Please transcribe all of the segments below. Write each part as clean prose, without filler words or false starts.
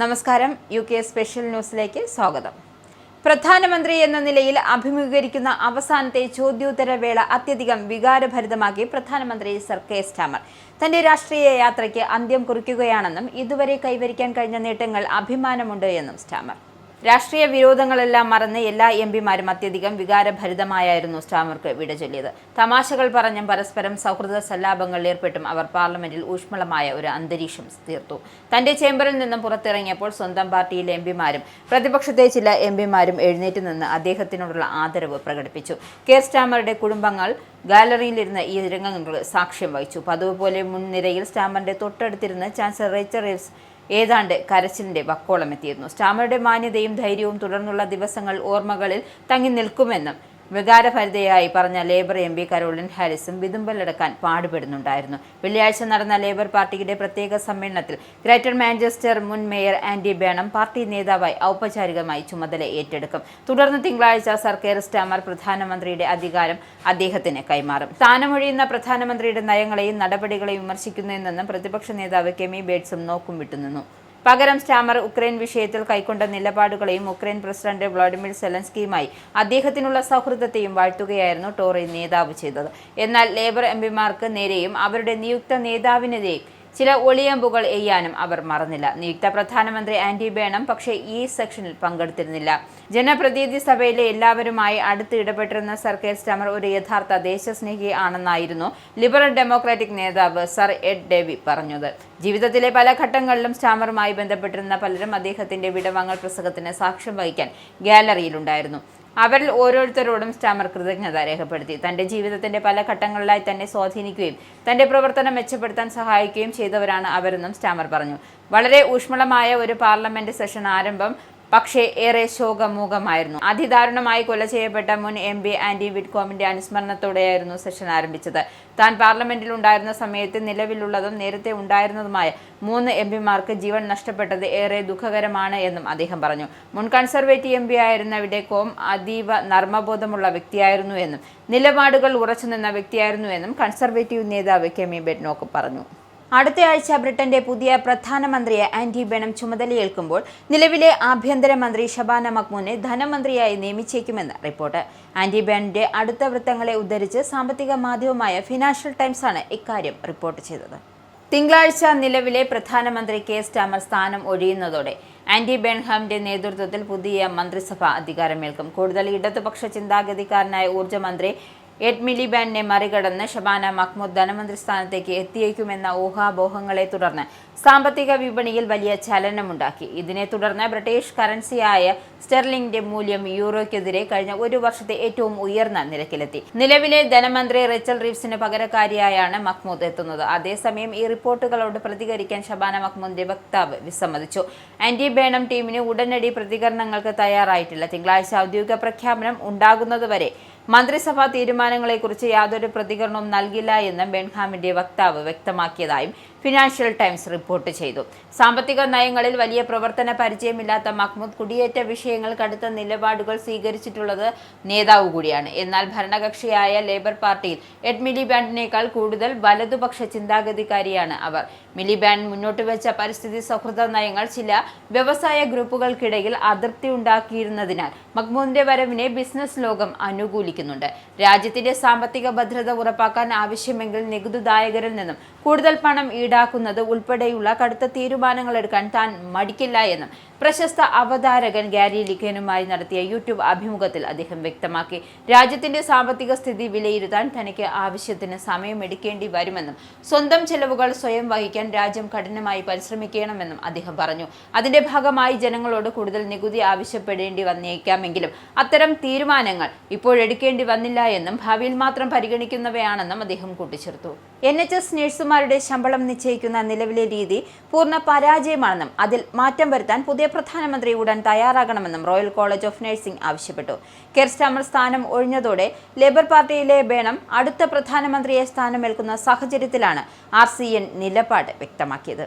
നമസ്കാരം. UK special ന്യൂസിലേക്ക് സ്വാഗതം. പ്രധാനമന്ത്രി എന്ന നിലയിൽ അഭിമുഖീകരിക്കുന്ന അവസാനത്തെ ചോദ്യോത്തര വേള അത്യധികം വികാരഭരിതമാക്കി പ്രധാനമന്ത്രി സർ കെ സ്റ്റാമർ തന്റെ രാഷ്ട്രീയ യാത്രയ്ക്ക് അന്ത്യം കുറിക്കുകയാണെന്നും ഇതുവരെ കൈവരിക്കാൻ കഴിഞ്ഞ നേട്ടങ്ങൾ അഭിമാനമുണ്ട് എന്നും സ്റ്റാമർ. രാഷ്ട്രീയ വിരോധങ്ങളെല്ലാം മറന്ന് എല്ലാ എംപിമാരും അത്യധികം വികാരഭരിതമായിരുന്നു സ്റ്റാമർക്ക് വിട ചൊല്ലിയത്. തമാശകൾ പറഞ്ഞും പരസ്പരം സൗഹൃദ സല്ലാപങ്ങളിൽ ഏർപ്പെട്ടും അവർ പാർലമെന്റിൽ ഊഷ്മളമായ ഒരു അന്തരീക്ഷം തീർത്തു. തന്റെ ചേംബറിൽ നിന്നും പുറത്തിറങ്ങിയപ്പോൾ സ്വന്തം പാർട്ടിയിലെ എംപിമാരും പ്രതിപക്ഷത്തെ ചില എംപിമാരും എഴുന്നേറ്റ് നിന്ന് അദ്ദേഹത്തിനോടുള്ള ആദരവ് പ്രകടിപ്പിച്ചു. കെയർ സ്റ്റാമറുടെ കുടുംബങ്ങൾ ഗാലറിയിലിരുന്ന് ഈ രംഗങ്ങൾക്ക് സാക്ഷ്യം വഹിച്ചു. പതിവ് പോലെ മുൻനിരയിൽ സ്റ്റാമറിന്റെ തൊട്ടടുത്തിരുന്ന് ചാൻസലർ റേച്ചൽ റീവ്സ് ഏതാണ്ട് കരച്ചിലിന്റെ വക്കോളം എത്തിയിരുന്നു. സ്റ്റാമറുടെ മാന്യതയും ധൈര്യവും തുടർന്നുള്ള ദിവസങ്ങൾ ഓർമ്മകളിൽ തങ്ങി നിൽക്കുമെന്നും വികാരഭരിതയായി പറഞ്ഞ ലേബർ എംപി കരോളിൻ ഹാരിസും വിതുമ്പലടക്കാൻ പാടുപെടുന്നുണ്ടായിരുന്നു. വെള്ളിയാഴ്ച നടന്ന ലേബർ പാർട്ടിയുടെ പ്രത്യേക സമ്മേളനത്തിൽ ഗ്രേറ്റർ മാഞ്ചസ്റ്റർ മുൻ മേയർ ആൻഡി ബേണം പാർട്ടി നേതാവായി ഔപചാരികമായി ചുമതല ഏറ്റെടുക്കും. തുടർന്ന് തിങ്കളാഴ്ച സർ കെയർ സ്റ്റാമർ പ്രധാനമന്ത്രിയുടെ അധികാരം അദ്ദേഹത്തിന് കൈമാറും. സ്ഥാനമൊഴിയുന്ന പ്രധാനമന്ത്രിയുടെ നയങ്ങളെയും നടപടികളെയും വിമർശിക്കുന്നതിൽ നിന്നും പ്രതിപക്ഷ നേതാവ് കെമി ബേറ്റ്സും നോക്കും വിട്ടുനിന്നു. പകരം സ്റ്റാമർ ഉക്രൈൻ വിഷയത്തിൽ കൈക്കൊണ്ട നിലപാടുകളെയും ഉക്രൈൻ പ്രസിഡന്റ് വ്ളാഡിമിർ സെലൻസ്കിയുമായി അദ്ദേഹത്തിനുള്ള സൗഹൃദത്തെയും വാഴ്ത്തുകയായിരുന്നു ടോറി നേതാവ് ചെയ്തത്. എന്നാൽ ലേബർ എംപിമാർക്ക് നേരെയും അവരുടെ നിയുക്ത നേതാവിനെതിരെയും ചില ഒളിയമ്പുകൾ എയ്യാനും അവർ മറന്നില്ല. നിയുക്ത പ്രധാനമന്ത്രി ആൻഡി ബേണം പക്ഷേ ഈ സെക്ഷനിൽ പങ്കെടുത്തിരുന്നില്ല. ജനപ്രതിനിധി സഭയിലെ എല്ലാവരുമായി അടുത്ത് ഇടപെട്ടിരുന്ന സർ കെയർ സ്റ്റാമർ ഒരു യഥാർത്ഥ ദേശസ്നേഹി ആണെന്നായിരുന്നു ലിബറൽ ഡെമോക്രാറ്റിക് നേതാവ് സർ എഡ് ഡേവി പറഞ്ഞത്. ജീവിതത്തിലെ പല ഘട്ടങ്ങളിലും സ്റ്റാമറുമായി ബന്ധപ്പെട്ടിരുന്ന പലരും അദ്ദേഹത്തിന്റെ വിടവാങ്ങൽ പ്രസംഗത്തിന് സാക്ഷ്യം വഹിക്കാൻ ഗാലറിയിലുണ്ടായിരുന്നു. അവരിൽ ഓരോരുത്തരോടും സ്റ്റാമർ കൃതജ്ഞത രേഖപ്പെടുത്തി. തന്റെ ജീവിതത്തിന്റെ പല ഘട്ടങ്ങളിലായി തന്നെ സ്വാധീനിക്കുകയും തന്റെ പ്രവർത്തനം മെച്ചപ്പെടുത്താൻ സഹായിക്കുകയും ചെയ്തവരാണ് അവരെന്നും സ്റ്റാമർ പറഞ്ഞു. വളരെ ഊഷ്മളമായ ഒരു പാർലമെന്റ് സെഷൻ ആരംഭം പക്ഷേ ഏറെ ശോകമൂകമായിരുന്നു. അതിദാരുണമായി കൊല ചെയ്യപ്പെട്ട മുൻ എംപി ആൻഡി വിറ്റ്കോമിന്റെ അനുസ്മരണത്തോടെയായിരുന്നു സെഷൻ ആരംഭിച്ചത്. താൻ പാർലമെന്റിൽ ഉണ്ടായിരുന്ന സമയത്ത് നിലവിലുള്ളതും നേരത്തെ ഉണ്ടായിരുന്നതുമായ 3 എംപിമാർക്ക് ജീവൻ നഷ്ടപ്പെട്ടത് ഏറെ ദുഃഖകരമാണ് എന്നും അദ്ദേഹം പറഞ്ഞു. മുൻ കൺസർവേറ്റീവ് എംപി ആയിരുന്ന വിഡ്കോം അതീവ നർമ്മബോധമുള്ള വ്യക്തിയായിരുന്നു എന്നും നിലപാടുകൾ ഉറച്ചുനിന്ന വ്യക്തിയായിരുന്നു എന്നും കൺസർവേറ്റീവ് നേതാവ് കെമി ബെറ്റ്നോക്ക് പറഞ്ഞു. അടുത്തയാഴ്ച ബ്രിട്ടന്റെ പുതിയ പ്രധാനമന്ത്രിയെ ആൻഡി ബേണം ചുമതലയേൽക്കുമ്പോൾ നിലവിലെ ആഭ്യന്തരമന്ത്രി ഷബാന മഖ്മൂദിനെ ധനമന്ത്രിയായി നിയമിച്ചേക്കുമെന്ന് റിപ്പോർട്ട്. ആൻഡി ബേണന്റെ അടുത്ത വൃത്തങ്ങളെ ഉദ്ധരിച്ച് സാമ്പത്തിക മാധ്യമമായ ഫിനാൻഷ്യൽ ടൈംസ് ആണ് ഇക്കാര്യം റിപ്പോർട്ട് ചെയ്തത്. തിങ്കളാഴ്ച നിലവിലെ പ്രധാനമന്ത്രി കെയർ സ്റ്റാമർ സ്ഥാനം ഒഴിയുന്നതോടെ ആൻഡി ബേൺഹാമിന്റെ നേതൃത്വത്തിൽ പുതിയ മന്ത്രിസഭ അധികാരമേൽക്കും. കൂടുതൽ ഇടതുപക്ഷ ചിന്താഗതിക്കാരനായ ഊർജ്ജ മന്ത്രി എഡ് മിലിബാൻഡിനെ മറികടന്ന് ഷബാന മഖ്മൂദ് ധനമന്ത്രി സ്ഥാനത്തേക്ക് എത്തിയേക്കുമെന്ന ഊഹാപോഹങ്ങളെ തുടർന്ന് സാമ്പത്തിക വിപണിയിൽ വലിയ ചലനമുണ്ടാക്കി. ഇതിനെ തുടർന്ന് ബ്രിട്ടീഷ് കറൻസിയായ സ്റ്റെർലിംഗിന്റെ മൂല്യം യൂറോയ്ക്കെതിരെ കഴിഞ്ഞ ഒരു വർഷത്തെ ഏറ്റവും ഉയർന്ന നിരക്കിലെത്തി. നിലവിലെ ധനമന്ത്രി റേച്ചൽ റീവ്സിന് പകരക്കാരിയായാണ് മഖ്മൂദ് എത്തുന്നത്. അതേസമയം ഈ റിപ്പോർട്ടുകളോട് പ്രതികരിക്കാൻ ഷബാന മഖ്മൂദിന്റെ വക്താവ് വിസമ്മതിച്ചു. ആൻഡി ബേണം ടീമിന് ഉടനടി പ്രതികരണങ്ങൾക്ക് തയ്യാറായിട്ടില്ല. തിങ്കളാഴ്ച ഔദ്യോഗിക പ്രഖ്യാപനം ഉണ്ടാകുന്നതുവരെ മന്ത്രിസഭാ തീരുമാനങ്ങളെക്കുറിച്ച് യാതൊരു പ്രതികരണവും നൽകില്ല എന്ന് ബെൻഹാമിന്റെ വക്താവ് വ്യക്തമാക്കിയതായും ഫിനാൻഷ്യൽ ടൈംസ് റിപ്പോർട്ട് ചെയ്തു. സാമ്പത്തിക നയങ്ങളിൽ വലിയ പ്രവർത്തന പരിചയമില്ലാത്ത മഖ്മൂദ് കുടിയേറ്റ വിഷയങ്ങൾ കടുത്ത നിലപാടുകൾ സ്വീകരിച്ചിട്ടുള്ളത് നേതാവ് കൂടിയാണ്. എന്നാൽ ഭരണകക്ഷിയായ ലേബർ പാർട്ടിയിൽ എഡ് മിലിബാൻഡിനേക്കാൾ കൂടുതൽ വലതുപക്ഷ ചിന്താഗതിക്കാരിയാണ് അവർ. മിലിബാൻഡ് മുന്നോട്ട് വെച്ച പരിസ്ഥിതി സൗഹൃദ നയങ്ങൾ ചില വ്യവസായ ഗ്രൂപ്പുകൾക്കിടയിൽ അതൃപ്തി ഉണ്ടാക്കിയിരുന്നതിനാൽ മഖ്മൂദിന്റെ വരവിനെ ബിസിനസ് ലോകം അനുകൂലിക്കുന്നുണ്ട്. രാജ്യത്തിന്റെ സാമ്പത്തിക ഭദ്രത ഉറപ്പാക്കാൻ ആവശ്യമെങ്കിൽ നികുതിദായകരിൽ നിന്നും കൂടുതൽ പണം ഈടാക്കുന്നത് ഉൾപ്പെടെയുള്ള കടുത്ത തീരുമാനങ്ങൾ എടുക്കാൻ താൻ മടിക്കില്ല എന്നും പ്രശസ്ത അവതാരകൻ ഗാരി ലിക്കനുമായി നടത്തിയ യൂട്യൂബ് അഭിമുഖത്തിൽ അദ്ദേഹം വ്യക്തമാക്കി. രാജ്യത്തിന്റെ സാമ്പത്തിക സ്ഥിതി വിലയിരുത്താൻ തനിക്ക് ആവശ്യത്തിന് സമയമെടുക്കേണ്ടി വരുമെന്നും സ്വന്തം ചെലവുകൾ സ്വയം വഹിക്കാൻ രാജ്യം കഠിനമായി പരിശ്രമിക്കണമെന്നും അദ്ദേഹം പറഞ്ഞു. അതിന്റെ ഭാഗമായി ജനങ്ങളോട് കൂടുതൽ നികുതി ആവശ്യപ്പെടേണ്ടി വന്നേക്കാമെങ്കിലും അത്തരം തീരുമാനങ്ങൾ ഇപ്പോഴെടുക്കേണ്ടി വന്നില്ല എന്നും ഭാവിയിൽ മാത്രം പരിഗണിക്കുന്നവയാണെന്നും അദ്ദേഹം കൂട്ടിച്ചേർത്തു. NHS നഴ്സുമാരുടെ ശമ്പളം നിശ്ചയിക്കുന്ന നിലവിലെ രീതി പൂർണ്ണ പരാജയമാണെന്നും അതിൽ മാറ്റം വരുത്താൻ പുതിയ പ്രധാനമന്ത്രി ഉടൻ തയ്യാറാകണമെന്നും റോയൽ കോളേജ് ഓഫ് നഴ്സിംഗ് ആവശ്യപ്പെട്ടു. കെയർ സ്റ്റാമർ സ്ഥാനം ഒഴിഞ്ഞതോടെ ലേബർ പാർട്ടിയിലെ ബേണം അടുത്ത പ്രധാനമന്ത്രിയെ സ്ഥാനമേൽക്കുന്ന സാഹചര്യത്തിലാണ് RCN നിലപാട് വ്യക്തമാക്കിയത്.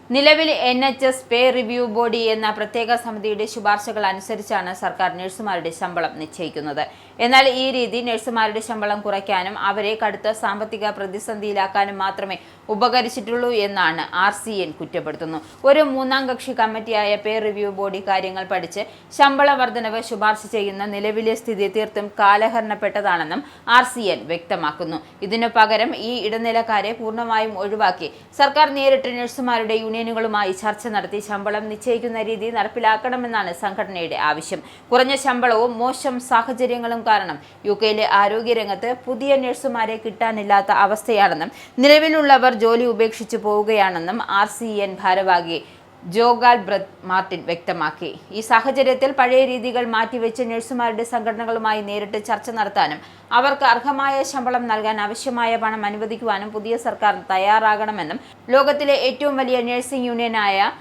നിലവിൽ NHS പേ റിവ്യൂ ബോഡി എന്ന പ്രത്യേക സമിതിയുടെ ശുപാർശകൾ അനുസരിച്ചാണ് സർക്കാർ നഴ്സുമാരുടെ ശമ്പളം നിശ്ചയിക്കുന്നത്. എന്നാൽ ഈ രീതി നഴ്സുമാരുടെ ശമ്പളം കുറയ്ക്കാനും അവരെ കടുത്ത സാമ്പത്തിക പ്രതിസന്ധിയിലാക്കാനും മാത്രമേ ഉപകരിച്ചിട്ടുള്ളൂ എന്നാണ് RCN കുറ്റപ്പെടുത്തുന്നു. ഒരു മൂന്നാം കക്ഷി കമ്മിറ്റിയായ പേ റിവ്യൂ ബോഡി കാര്യങ്ങൾ പഠിച്ച് ശമ്പള വർധനവ് ശുപാർശ ചെയ്യുന്ന നിലവിലെ സ്ഥിതി തീർത്തും കാലഹരണപ്പെട്ടതാണെന്നും RCN വ്യക്തമാക്കുന്നു. ഇതിനു പകരം ഈ ഇടനിലക്കാരെ പൂർണ്ണമായും ഒഴിവാക്കി സർക്കാർ നേരിട്ട് നഴ്സുമാരുടെ യൂണിയനുകളുമായി ചർച്ച നടത്തി ശമ്പളം നിശ്ചയിക്കുന്ന രീതി നടപ്പിലാക്കണമെന്നാണ് സംഘടനയുടെ ആവശ്യം. കുറഞ്ഞ ശമ്പളവും മോശം സാഹചര്യങ്ങളും കാരണം UK-യിലെ ആരോഗ്യരംഗത്ത് പുതിയ നഴ്സുമാരെ കിട്ടാനില്ലാത്ത അവസ്ഥയാണെന്നും നിലവിലുള്ളവർ ജോലി ഉപേക്ഷിച്ചു പോവുകയാണെന്നും RCN ഭാരവാഹി ജോഗാൽ ബ്രത് മാർട്ടിൻ വ്യക്തമാക്കി. ഈ സാഹചര്യത്തിൽ പഴയ രീതികൾ മാറ്റിവെച്ച് നഴ്സുമാരുടെ സംഘടനകളുമായി നേരിട്ട് ചർച്ച നടത്താനും അവർക്ക് അർഹമായ ശമ്പളം നൽകാൻ ആവശ്യമായ പണം അനുവദിക്കുവാനും പുതിയ സർക്കാർ തയ്യാറാകണമെന്നും ലോകത്തിലെ ഏറ്റവും വലിയ നഴ്സിംഗ് യൂണിയനായ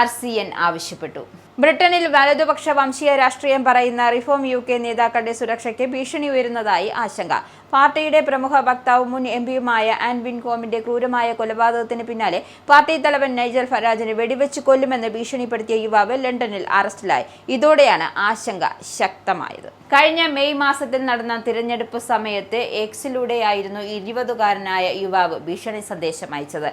RCN ആവശ്യപ്പെട്ടു. ബ്രിട്ടനിൽ വലതുപക്ഷ വംശീയ രാഷ്ട്രീയം പറയുന്ന റിഫോം UK നേതാക്കളുടെ സുരക്ഷയ്ക്ക് ഭീഷണി ഉയരുന്നതായി ആശങ്ക. പാർട്ടിയുടെ പ്രമുഖ വക്താവും മുൻ MPയുമായ ആൻ വിൻകോമിന്റെ ക്രൂരമായ കൊലപാതകത്തിന് പിന്നാലെ പാർട്ടി തലവൻ നൈജൽ ഫരാജിനെ വെടിവെച്ച് കൊല്ലുമെന്ന് ഭീഷണിപ്പെടുത്തിയ യുവാവ് ലണ്ടനിൽ അറസ്റ്റിലായി. ഇതോടെയാണ് ആശങ്ക ശക്തമായത്. കഴിഞ്ഞ മെയ് മാസത്തിൽ നടന്ന തിരഞ്ഞെടുപ്പ് സമയത്ത് X-ലൂടെയായിരുന്നു 20-കാരനായ യുവാവ് ഭീഷണി സന്ദേശം അയച്ചത്.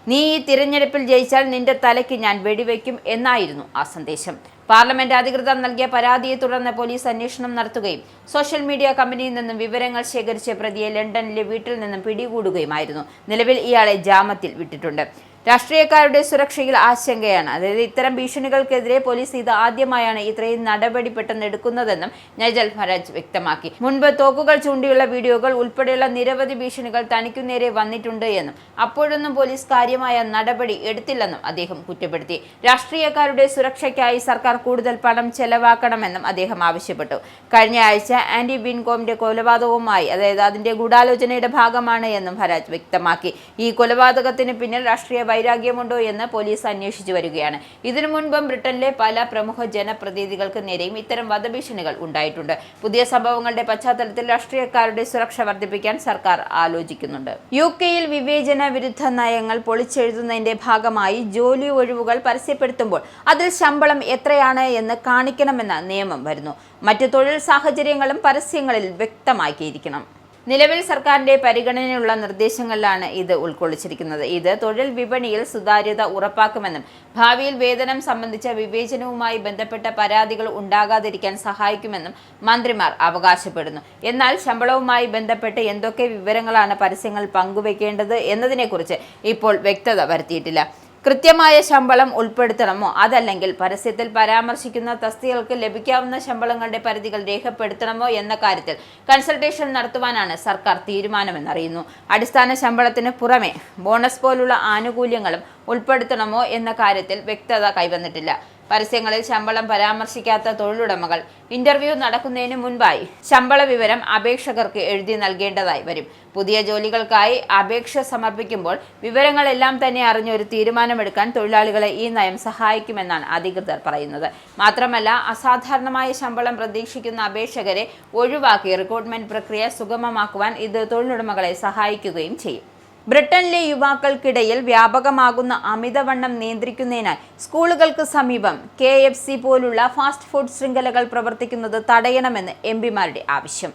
നീ ഈ തിരഞ്ഞെടുപ്പിൽ ജയിച്ചാൽ നിന്റെ തലയ്ക്ക് ഞാൻ വെടിവെക്കും എന്നായിരുന്നു ആ സന്ദേശം. പാർലമെന്റ് അധികൃതർ നൽകിയ പരാതിയെ തുടർന്ന് പോലീസ് അന്വേഷണം നടത്തുകയും സോഷ്യൽ മീഡിയ കമ്പനിയിൽ നിന്നും വിവരങ്ങൾ ശേഖരിച്ച പ്രതിയെ ലണ്ടനിലെ വീട്ടിൽ നിന്നും പിടികൂടുകയുമായിരുന്നു. നിലവിൽ ഇയാളെ ജാമ്യത്തിൽ വിട്ടിട്ടുണ്ട്. രാഷ്ട്രീയക്കാരുടെ സുരക്ഷയിൽ ആശങ്കയാണ്. അതായത് ഇത്തരം ഭീഷണികൾക്കെതിരെ പോലീസ് ഇത് ആദ്യമായാണ് ഇത്രയും നടപടി പെട്ടെന്ന് എടുക്കുന്നതെന്നും നൈജൽ ഫരാജ് വ്യക്തമാക്കി. മുൻപ് തോക്കുകൾ ചൂണ്ടിയുള്ള വീഡിയോകൾ ഉൾപ്പെടെയുള്ള നിരവധി ഭീഷണികൾ തനിക്കു നേരെ വന്നിട്ടുണ്ട് എന്നും അപ്പോഴൊന്നും പോലീസ് കാര്യമായ നടപടി എടുത്തില്ലെന്നും അദ്ദേഹം കുറ്റപ്പെടുത്തി. രാഷ്ട്രീയക്കാരുടെ സുരക്ഷയ്ക്കായി സർക്കാർ കൂടുതൽ പണം ചെലവാക്കണമെന്നും അദ്ദേഹം ആവശ്യപ്പെട്ടു. കഴിഞ്ഞ ആഴ്ച ആൻഡി വിൻകോമിന്റെ കൊലപാതകവുമായി അതായത് അതിന്റെ ഗൂഢാലോചനയുടെ ഭാഗമാണ് എന്നും ഫരാജ് വ്യക്തമാക്കി. ഈ കൊലപാതകത്തിന് പിന്നിൽ രാഷ്ട്രീയ വൈരാഗ്യമുണ്ടോ എന്ന് പോലീസ് അന്വേഷിച്ചു വരികയാണ്. ഇതിനു മുൻപും ബ്രിട്ടനിലെ പല പ്രമുഖ ജനപ്രതിനിധികൾക്ക് നേരെയും ഇത്തരം വധഭീഷണികൾ ഉണ്ടായിട്ടുണ്ട്. പുതിയ സംഭവങ്ങളുടെ പശ്ചാത്തലത്തിൽ രാഷ്ട്രീയക്കാരുടെ സുരക്ഷ വർദ്ധിപ്പിക്കാൻ സർക്കാർ ആലോചിക്കുന്നുണ്ട്. UK-യിൽ വിവേചന വിരുദ്ധ നയങ്ങൾ പൊളിച്ചെഴുതുന്നതിന്റെ ഭാഗമായി ജോലി ഒഴിവുകൾ പരസ്യപ്പെടുത്തുമ്പോൾ അതിൽ ശമ്പളം എത്രയാണ് എന്ന് കാണിക്കണമെന്ന നിയമം വരുന്നു. മറ്റു തൊഴിൽ സാഹചര്യങ്ങളും പരസ്യങ്ങളിൽ വ്യക്തമാക്കിയിരിക്കണം. നിലവിൽ സർക്കാരിന്റെ പരിഗണനയുള്ള നിർദ്ദേശങ്ങളിലാണ് ഇത് ഉൾക്കൊള്ളിച്ചിരിക്കുന്നത്. ഇത് തൊഴിൽ വിപണിയിൽ സുതാര്യത ഉറപ്പാക്കുമെന്നും ഭാവിയിൽ വേതനം സംബന്ധിച്ച വിവേചനവുമായി ബന്ധപ്പെട്ട പരാതികൾ ഉണ്ടാകാതിരിക്കാൻ സഹായിക്കുമെന്നും മന്ത്രിമാർ അവകാശപ്പെടുന്നു. എന്നാൽ ശമ്പളവുമായി ബന്ധപ്പെട്ട് എന്തൊക്കെ വിവരങ്ങളാണ് പരസ്യങ്ങൾ പങ്കുവെക്കേണ്ടത് എന്നതിനെക്കുറിച്ച് ഇപ്പോൾ വ്യക്തത വരുത്തിയിട്ടില്ല. കൃത്യമായ ശമ്പളം ഉൾപ്പെടുത്തണമോ അതല്ലെങ്കിൽ പരസ്യത്തിൽ പരാമർശിക്കുന്ന തസ്തികൾക്ക് ലഭിക്കാവുന്ന ശമ്പളങ്ങളുടെ പരിധികൾ രേഖപ്പെടുത്തണമോ എന്ന കാര്യത്തിൽ കൺസൾട്ടേഷൻ നടത്തുവാനാണ് സർക്കാർ തീരുമാനമെന്നറിയുന്നു. അടിസ്ഥാന ശമ്പളത്തിന് പുറമെ ബോണസ് പോലുള്ള ആനുകൂല്യങ്ങളും ഉൾപ്പെടുത്തണമോ എന്ന കാര്യത്തിൽ വ്യക്തത കൈവന്നിട്ടില്ല. പരസ്യങ്ങളിൽ ശമ്പളം പരാമർശിക്കാത്ത തൊഴിലുടമകൾ ഇന്റർവ്യൂ നടക്കുന്നതിന് മുൻപായി ശമ്പള വിവരം അപേക്ഷകർക്ക് എഴുതി നൽകേണ്ടതായി വരും. പുതിയ ജോലികൾക്കായി അപേക്ഷ സമർപ്പിക്കുമ്പോൾ വിവരങ്ങളെല്ലാം തന്നെ അറിഞ്ഞ് ഒരു തീരുമാനമെടുക്കാൻ തൊഴിലാളികളെ ഈ നയം സഹായിക്കുമെന്നാണ് അധികൃതർ പറയുന്നത്. മാത്രമല്ല അസാധാരണമായ ശമ്പളം പ്രതീക്ഷിക്കുന്ന അപേക്ഷകരെ ഒഴിവാക്കി റിക്രൂട്ട്മെന്റ് പ്രക്രിയ സുഗമമാക്കുവാൻ ഇത് തൊഴിലുടമകളെ സഹായിക്കുകയും ചെയ്യും. ബ്രിട്ടനിലെ യുവാക്കൾക്കിടയിൽ വ്യാപകമാകുന്ന അമിതവണ്ണം നിയന്ത്രിക്കുന്നതിനായി സ്കൂളുകൾക്ക് സമീപം KFC പോലുള്ള ഫാസ്റ്റ് ഫുഡ് ശൃംഖലകൾ പ്രവർത്തിക്കുന്നത് തടയണമെന്ന് MPമാരുടെ ആവശ്യം.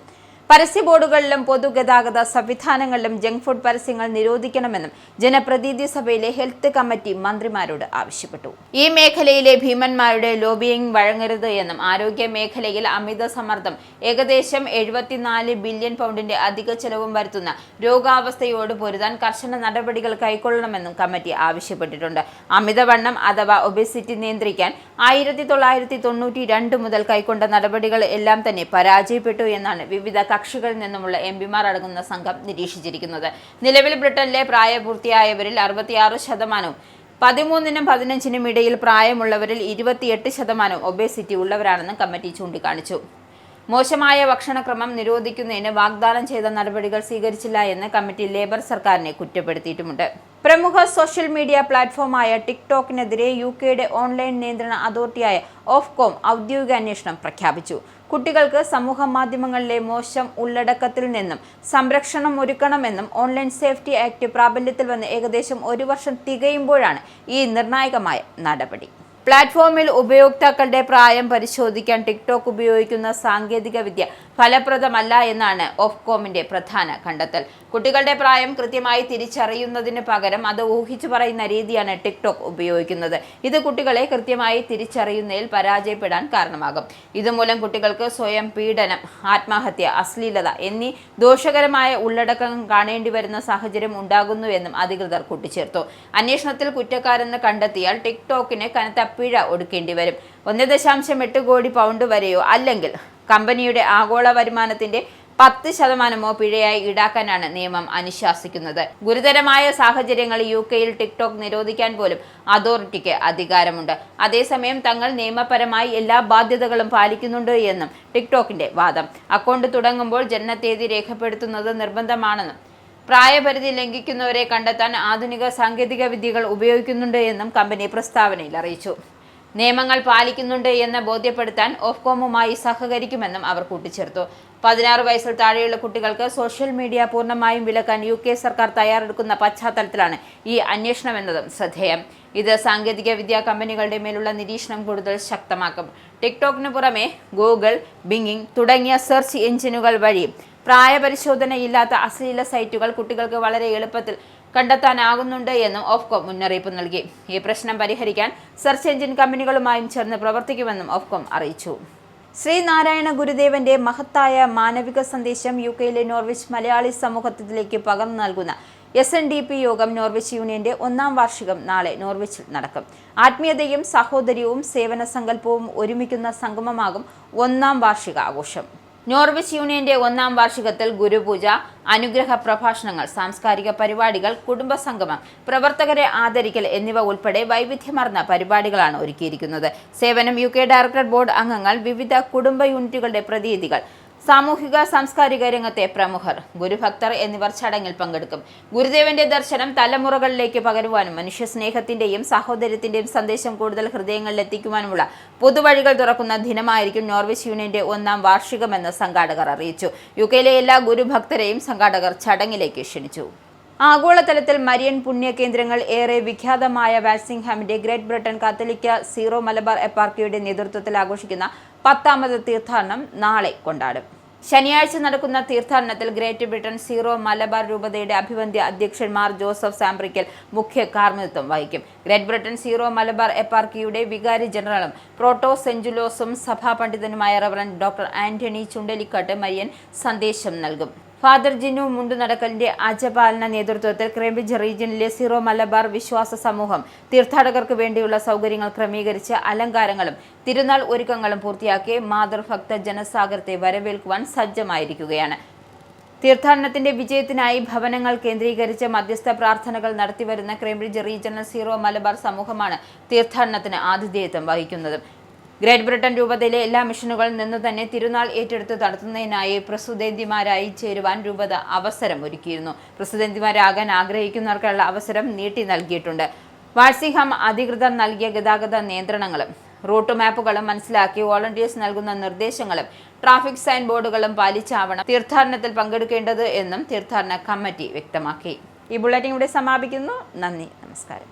പരസ്യ ബോർഡുകളിലും പൊതുഗതാഗത സംവിധാനങ്ങളിലും ജങ്ക് ഫുഡ് പരസ്യങ്ങൾ നിരോധിക്കണമെന്നും ജനപ്രതിനിധി സഭയിലെ ഹെൽത്ത് കമ്മിറ്റി മന്ത്രിമാരോട് ആവശ്യപ്പെട്ടു. ഈ മേഖലയിലെ ഭീമന്മാരുടെ ലോബിയിങ് വഴങ്ങരുത് എന്നും ആരോഗ്യ മേഖലയിൽ അമിത സമ്മർദ്ദം ഏകദേശം 74 ബില്യൺ പൗണ്ടിന്റെ അധിക ചെലവും വരുത്തുന്ന രോഗാവസ്ഥയോട് പൊരുതാൻ കർശന നടപടികൾ കൈക്കൊള്ളണമെന്നും കമ്മിറ്റി ആവശ്യപ്പെട്ടിട്ടുണ്ട്. അമിതവണ്ണം അഥവാ ഒബേസിറ്റി നിയന്ത്രിക്കാൻ 1992 മുതൽ കൈക്കൊണ്ട നടപടികൾ എല്ലാം തന്നെ പരാജയപ്പെട്ടു എന്നാണ് വിവിധ കക്ഷികളിൽ നിന്നുമുള്ള MPമാർ അടങ്ങുന്ന സംഘം നിരീക്ഷിച്ചിരിക്കുന്നത്. നിലവിൽ ബ്രിട്ടനിലെ പ്രായപൂർത്തിയായവരിൽ 66%, 13-നും 15-നും ഇടയിൽ പ്രായമുള്ളവരിൽ 28% ഒബേസിറ്റി ഉള്ളവരാണെന്ന് കമ്മിറ്റി ചൂണ്ടിക്കാണിച്ചു. മോശമായ ഭക്ഷണക്രമം നിരോധിക്കുന്നതിന് വാഗ്ദാനം ചെയ്ത നടപടികൾ സ്വീകരിച്ചില്ല എന്ന് കമ്മിറ്റി ലേബർ സർക്കാരിനെ കുറ്റപ്പെടുത്തിയിട്ടുമുണ്ട്. പ്രമുഖ സോഷ്യൽ മീഡിയ പ്ലാറ്റ്ഫോമായ ടിക്ടോക്കിനെതിരെ UK-യുടെ ഓൺലൈൻ നിയന്ത്രണ അതോറിറ്റിയായ ഓഫ്കോം ഔദ്യോഗിക അന്വേഷണം പ്രഖ്യാപിച്ചു. കുട്ടികൾക്ക് സമൂഹ മാധ്യമങ്ങളിലെ മോശം ഉള്ളടക്കത്തിൽ നിന്നും സംരക്ഷണം ഒരുക്കണമെന്നും ഓൺലൈൻ സേഫ്റ്റി ആക്ട് പ്രാബല്യത്തിൽ വന്ന് ഏകദേശം 1 വർഷം തികയുമ്പോഴാണ് ഈ നിർണായകമായ നടപടി. പ്ലാറ്റ്ഫോമിൽ ഉപയോക്താക്കളുടെ പ്രായം പരിശോധിക്കാൻ ടിക്ടോക്ക് ഉപയോഗിക്കുന്ന സാങ്കേതികവിദ്യ ഫലപ്രദമല്ല എന്നാണ് ഓഫ്കോമിന്റെ പ്രധാന കണ്ടെത്തൽ. കുട്ടികളുടെ പ്രായം കൃത്യമായി തിരിച്ചറിയുന്നതിന് പകരം അത് ഊഹിച്ചു പറയുന്ന രീതിയാണ് ടിക്ടോക്ക് ഉപയോഗിക്കുന്നത്. ഇത് കുട്ടികളെ കൃത്യമായി തിരിച്ചറിയുന്നതിൽ പരാജയപ്പെടാൻ കാരണമാകും. ഇതുമൂലം കുട്ടികൾക്ക് സ്വയം പീഡനം, ആത്മഹത്യ, അശ്ലീലത എന്നീ ദോഷകരമായ ഉള്ളടക്കം കാണേണ്ടി വരുന്ന സാഹചര്യം ഉണ്ടാകുന്നുവെന്നും അധികൃതർ കൂട്ടിച്ചേർത്തു. അന്വേഷണത്തിൽ കുറ്റക്കാരെന്ന് കണ്ടെത്തിയാൽ ടിക്ടോക്കിന് കനത്ത പിഴ ഒടുക്കേണ്ടി വരും. 1.8 കോടി പൗണ്ട് വരെയോ അല്ലെങ്കിൽ കമ്പനിയുടെ ആഗോള വരുമാനത്തിന്റെ 10% പിഴയായി ഈടാക്കാനാണ് നിയമം അനുശാസിക്കുന്നത്. ഗുരുതരമായ സാഹചര്യങ്ങളിൽ UK-യിൽ ടിക്ടോക്ക് നിരോധിക്കാൻ പോലും അതോറിറ്റിക്ക് അധികാരമുണ്ട്. അതേസമയം തങ്ങൾ നിയമപരമായി എല്ലാ ബാധ്യതകളും പാലിക്കുന്നുണ്ട് എന്നും ടിക്ടോക്കിന്റെ വാദം. അക്കൗണ്ട് തുടങ്ങുമ്പോൾ ജനനത്തീയതി രേഖപ്പെടുത്തുന്നത് നിർബന്ധമാണെന്നും പ്രായപരിധി ലംഘിക്കുന്നവരെ കണ്ടെത്താൻ ആധുനിക സാങ്കേതിക വിദ്യകൾ ഉപയോഗിക്കുന്നുണ്ട് എന്നും കമ്പനി പ്രസ്താവനയിൽ അറിയിച്ചു. നിയമങ്ങൾ പാലിക്കുന്നുണ്ട് എന്ന് ബോധ്യപ്പെടുത്താൻ ഓഫ്കോമുമായി സഹകരിക്കുമെന്നും അവർ കൂട്ടിച്ചേർത്തു. 16 വയസ്സിൽ താഴെയുള്ള കുട്ടികൾക്ക് സോഷ്യൽ മീഡിയ പൂർണ്ണമായും വിലക്കാൻ UK സർക്കാർ തയ്യാറെടുക്കുന്ന പശ്ചാത്തലത്തിലാണ് ഈ അന്വേഷണമെന്നതും ശ്രദ്ധേയം. ഇത് സാങ്കേതിക വിദ്യാ കമ്പനികളുടെ മേലുള്ള നിരീക്ഷണം കൂടുതൽ ശക്തമാക്കും. ടിക്ടോക്കിന് പുറമെ ഗൂഗിൾ, ബിങ്ങിങ് തുടങ്ങിയ സെർച്ച് എഞ്ചിനുകൾ വഴി പ്രായപരിശോധനയില്ലാത്ത അശ്ലീല സൈറ്റുകൾ കുട്ടികൾക്ക് വളരെ എളുപ്പത്തിൽ കണ്ടെത്താനാകുന്നുണ്ട് എന്നും ഓഫ്കോം മുന്നറിയിപ്പ് നൽകി. ഈ പ്രശ്നം പരിഹരിക്കാൻ സെർച്ച് എഞ്ചിൻ കമ്പനികളുമായും ചേർന്ന് പ്രവർത്തിക്കുമെന്നും ഓഫ്കോം അറിയിച്ചു. ശ്രീനാരായണ ഗുരുദേവന്റെ മഹത്തായ മാനവിക സന്ദേശം UK-യിലെ നോർവിച്ച് മലയാളി സമൂഹത്തിലേക്ക് പകർന്നു നൽകുന്ന SNDP യോഗം നോർവിച്ച് യൂണിയന്റെ 1-ാം വാർഷികം നാളെ നോർവിച്ചിൽ നടക്കും. ആത്മീയതയും സഹോദര്യവും സേവന സങ്കല്പവും ഒരുമിക്കുന്ന സംഗമമാകും 1-ാം വാർഷിക ആഘോഷം. നോർവിച്ച് യൂണിയന്റെ 1-ാം വാർഷികത്തിൽ ഗുരുപൂജ, അനുഗ്രഹ പ്രഭാഷണങ്ങൾ, സാംസ്കാരിക പരിപാടികൾ, കുടുംബസംഗമം, പ്രവർത്തകരെ ആദരിക്കൽ എന്നിവ ഉൾപ്പെടെ വൈവിധ്യമാർന്ന പരിപാടികളാണ് ഒരുക്കിയിരിക്കുന്നത്. സേവനം UK ഡയറക്ടർ ബോർഡ് അംഗങ്ങൾ, വിവിധ കുടുംബ യൂണിറ്റുകളുടെ പ്രതിനിധികൾ, സാമൂഹിക സാംസ്കാരിക രംഗത്തെ പ്രമുഖർ, ഗുരുഭക്തർ എന്നിവർ ചടങ്ങിൽ പങ്കെടുക്കും. ഗുരുദേവന്റെ ദർശനം തലമുറകളിലേക്ക് പകരുവാനും മനുഷ്യസ്നേഹത്തിന്റെയും സാഹോദര്യത്തിന്റെയും സന്ദേശം കൂടുതൽ ഹൃദയങ്ങളിൽ എത്തിക്കുവാനുമുള്ള പുതുവഴികൾ തുറക്കുന്ന ദിനമായിരിക്കും നോർവിച്ച് യൂണിയന്റെ 1-ാം വാർഷികമെന്ന് സംഘാടകർ അറിയിച്ചു. UK-യിലെ എല്ലാ ഗുരുഭക്തരെയും സംഘാടകർ ചടങ്ങിലേക്ക് ക്ഷണിച്ചു. ആഗോളതലത്തിൽ മരിയൻ പുണ്യകേന്ദ്രങ്ങൾ ഏറെ വിഖ്യാതമായ വാൽസിംഗ്ഹാമിന്റെ ഗ്രേറ്റ് ബ്രിട്ടൻ കാത്തലിക്ക സീറോ മലബാർ എപ്പാർക്കിയുടെ നേതൃത്വത്തിൽ ആഘോഷിക്കുന്ന 10ാമത് തീർത്ഥാടനം നാളെ കൊണ്ടാടും. ശനിയാഴ്ച നടക്കുന്ന തീർത്ഥാടനത്തിൽ ഗ്രേറ്റ് ബ്രിട്ടൻ സീറോ മലബാർ രൂപതയുടെ അഭിവന്ദ്യ അധ്യക്ഷൻ മാർ ജോസഫ് സാംബ്രിക്കൽ മുഖ്യ കാർമ്മികത്വം വഹിക്കും. ഗ്രേറ്റ് ബ്രിട്ടൻ സീറോ മലബാർ എപ്പാർക്കിയുടെ വികാരി ജനറലും പ്രോട്ടോ സെഞ്ചുലോസും സഭാ പണ്ഡിതനുമായ reverend doctor Antony Chundalikattu Marian സന്ദേശം നൽകും. ഫാദർ ജിനു മുണ്ടുനടക്കലിന്റെ ആചപാലന നേതൃത്വത്തിൽ കേംബ്രിഡ്ജ് റീജിയനിലെ സീറോ മലബാർ വിശ്വാസ സമൂഹം തീർത്ഥാടകർക്ക് വേണ്ടിയുള്ള സൗകര്യങ്ങൾ ക്രമീകരിച്ച് അലങ്കാരങ്ങളും തിരുനാൾ ഒരുക്കങ്ങളും പൂർത്തിയാക്കി മാതൃഭക്ത ജനസാഗരത്തെ വരവേൽക്കുവാൻ സജ്ജമായിരിക്കുകയാണ്. തീർത്ഥാടനത്തിന്റെ വിജയത്തിനായി ഭവനങ്ങൾ കേന്ദ്രീകരിച്ച് മധ്യസ്ഥ പ്രാർത്ഥനകൾ നടത്തിവരുന്ന കേംബ്രിഡ്ജ് റീജിയണൽ സീറോ മലബാർ സമൂഹമാണ് തീർത്ഥാടനത്തിന് ആതിഥേയത്വം വഹിക്കുന്നത്. ഗ്രേറ്റ് ബ്രിട്ടൻ രൂപതയിലെ എല്ലാ മിഷനുകളിൽ നിന്നു തന്നെ തിരുനാൾ ഏറ്റെടുത്ത് നടത്തുന്നതിനായി പ്രസിദ്ധന്തിമാരായി ചേരുവാൻ രൂപത അവസരം ഒരുക്കിയിരുന്നു. പ്രസിദ്ധന്തിമാരാകാൻ ആഗ്രഹിക്കുന്നവർക്കുള്ള അവസരം നീട്ടി നൽകിയിട്ടുണ്ട്. വാൽസിംഗ്ഹാം അധികൃതർ നൽകിയ ഗതാഗത നിയന്ത്രണങ്ങളും റൂട്ട് മാപ്പുകളും മനസ്സിലാക്കി വോളണ്ടിയേഴ്സ് നൽകുന്ന നിർദ്ദേശങ്ങളും ട്രാഫിക് സൈൻ ബോർഡുകളും പാലിച്ചാവണം തീർത്ഥാടനത്തിൽ പങ്കെടുക്കേണ്ടത് എന്നും തീർത്ഥാടന കമ്മിറ്റി വ്യക്തമാക്കി. ഈ ബുള്ളറ്റിൻ ഇവിടെ സമാപിക്കുന്നു. നന്ദി, നമസ്കാരം.